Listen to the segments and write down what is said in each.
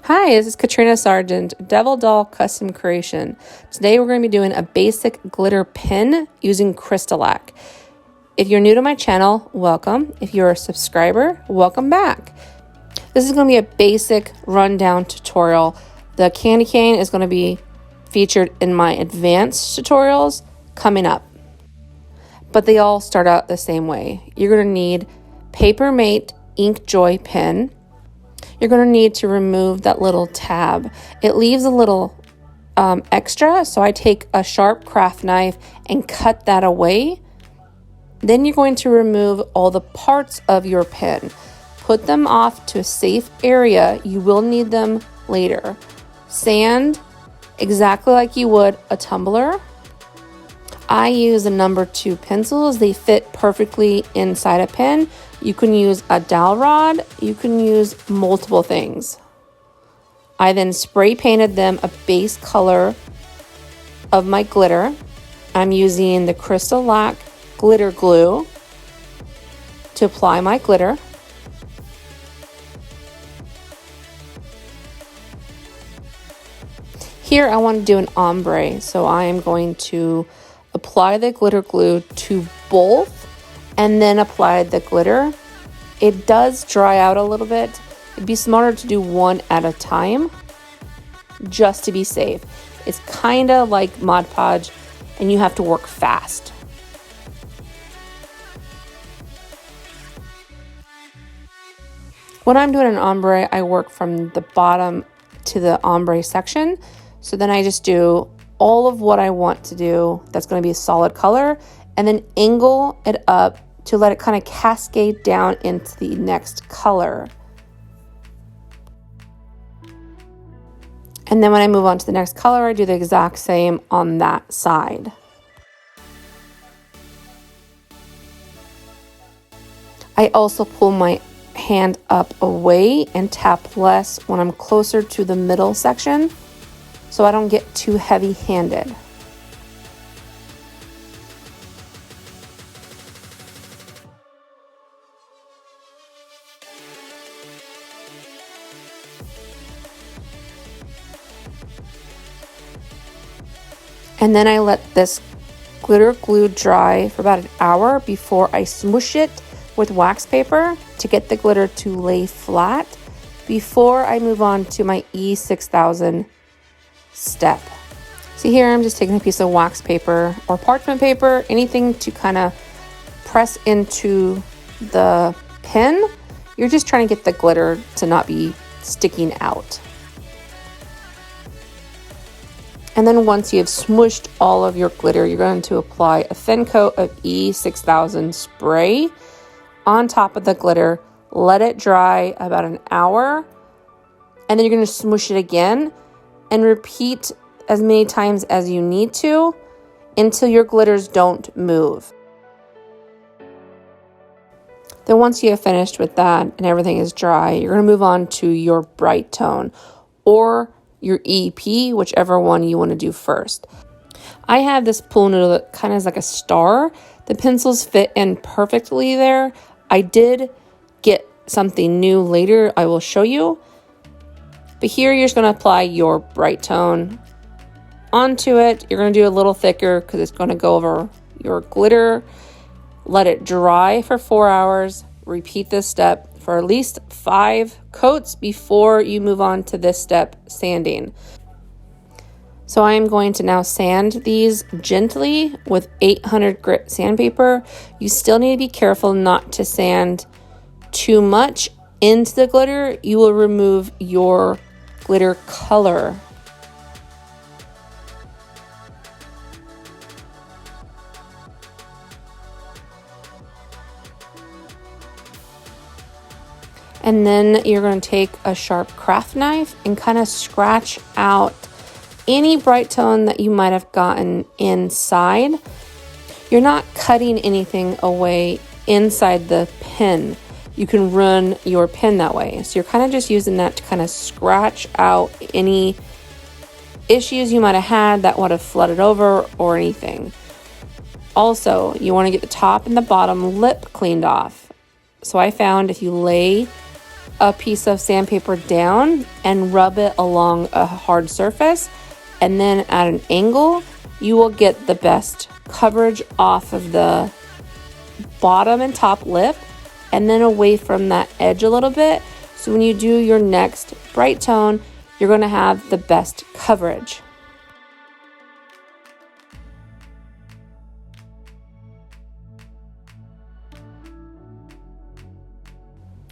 Hi, this is Katrina Sargent, Devil Doll Custom Creation. Today we're going to be doing a basic glitter pin using CrystaLac. If you're new to my channel, welcome. If you're a subscriber, welcome back. This is going to be a basic rundown tutorial. The candy cane is going to be featured in my advanced tutorials coming up. But they all start out the same way. You're going to need paper Mate Inkjoy pen. You're going to need to remove that little tab. It leaves a little extra, so I take a sharp craft knife and cut that away. Then you're going to remove all the parts of your pen. Put them off to a safe area. You will need them later. Sand exactly like you would a tumbler. I use a number 2 pencils. They fit perfectly inside a pen. You can use a dowel rod. You can use multiple things. I then spray painted them a base color of my glitter. I'm using the CrystaLac glitter glue to apply my glitter. Here I want to do an ombre, so I am going to apply the glitter glue to both and then apply the glitter. It does dry out a little bit. It'd be smarter to do one at a time just to be safe. It's kind of like Mod Podge and you have to work fast. When I'm doing an ombre, I work from the bottom to the ombre section. So then I just do all of what I want to do that's going to be a solid color and then angle it up to let it kind of cascade down into the next color. And then when I move on to the next color, I do the exact same on that side. I also pull my hand up away and tap less when I'm closer to the middle section, so I don't get too heavy-handed. And then I let this glitter glue dry for about an hour before I smoosh it with wax paper to get the glitter to lay flat before I move on to my E6000 step. See here, I'm just taking a piece of wax paper or parchment paper, anything to kind of press into the pen. You're just trying to get the glitter to not be sticking out. And then once you have smooshed all of your glitter, you're going to apply a thin coat of E6000 spray on top of the glitter. Let it dry about an hour, and then you're going to smoosh it again and repeat as many times as you need to until your glitters don't move. Then once you have finished with that and everything is dry, you're going to move on to your Brite Tone or your EP, whichever one you want to do first. I have this pool noodle that kind of is like a star. The pencils fit in perfectly there. I did get something new later I will show you. But here you're just going to apply your Brite Tone onto it. You're going to do a little thicker because it's going to go over your glitter. Let it dry for 4 hours. Repeat this step for at least 5 coats before you move on to this step, sanding. So I am going to now sand these gently with 800 grit sandpaper. You still need to be careful not to sand too much into the glitter. You will remove your glitter color. And then you're going to take a sharp craft knife and kind of scratch out any Brite Tone that you might have gotten inside. You're not cutting anything away inside the pen. You can run your pen that way. So you're kind of just using that to kind of scratch out any issues you might have had that would have flooded over or anything. Also, you want to get the top and the bottom lip cleaned off. So I found if you lay a piece of sandpaper down and rub it along a hard surface, and then at an angle, you will get the best coverage off of the bottom and top lip, and then away from that edge a little bit. So when you do your next Brite Tone, you're going to have the best coverage.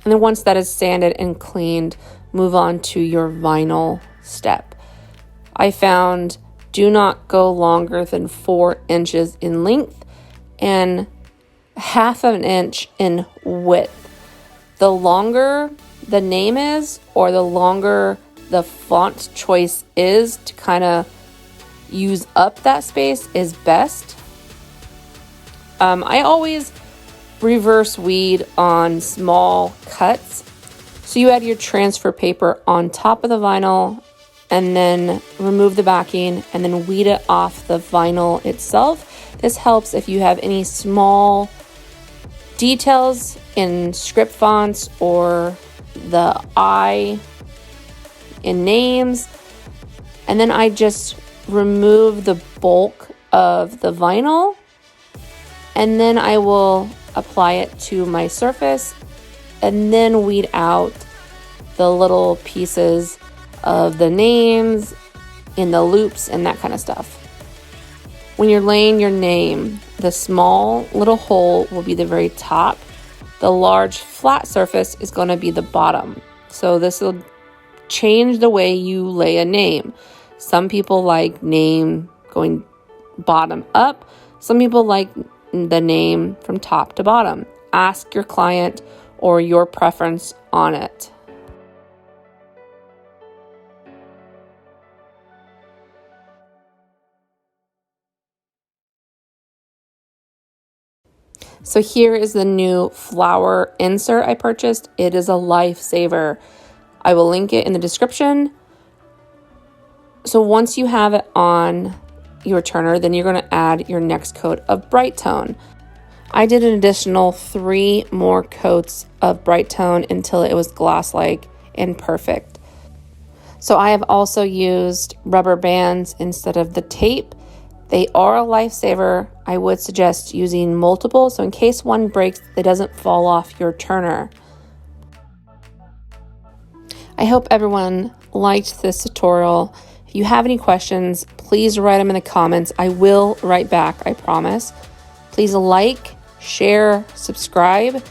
And then once that is sanded and cleaned, move on to your vinyl step. I found do not go longer than 4 inches in length and half of an inch in width. The longer the name is, or the longer the font choice is to kind of use up that space, is best. I always reverse weed on small cuts. So you add your transfer paper on top of the vinyl and then remove the backing and then weed it off the vinyl itself. This helps if you have any small details in script fonts or the I in names. And then I just remove the bulk of the vinyl and then I will apply it to my surface and then weed out the little pieces of the names in the loops and that kind of stuff. When you're laying your name, the small little hole will be the very top. The large flat surface is going to be the bottom. So this will change the way you lay a name. Some people like name going bottom up. Some people like the name from top to bottom. Ask your client or your preference on it. So here is the new flower insert I purchased. It is a lifesaver. I will link it in the description. So once you have it on your turner, then you're going to add your next coat of Brite Tone. I did an additional 3 more coats of Brite Tone until it was glass-like and perfect. So I have also used rubber bands instead of the tape. They are a lifesaver. I would suggest using multiple, so in case one breaks, it doesn't fall off your turner. I hope everyone liked this tutorial. If you have any questions, please write them in the comments. I will write back, I promise. Please like, share, subscribe,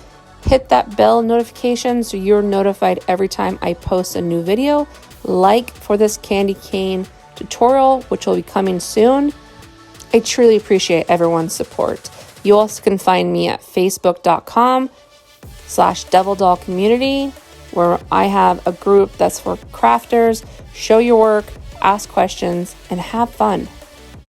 hit that bell notification so you're notified every time I post a new video, like for this candy cane tutorial, which will be coming soon. I truly appreciate everyone's support. You also can find me at facebook.com/DevilDollCommunity, where I have a group that's for crafters. Show your work, ask questions, and have fun.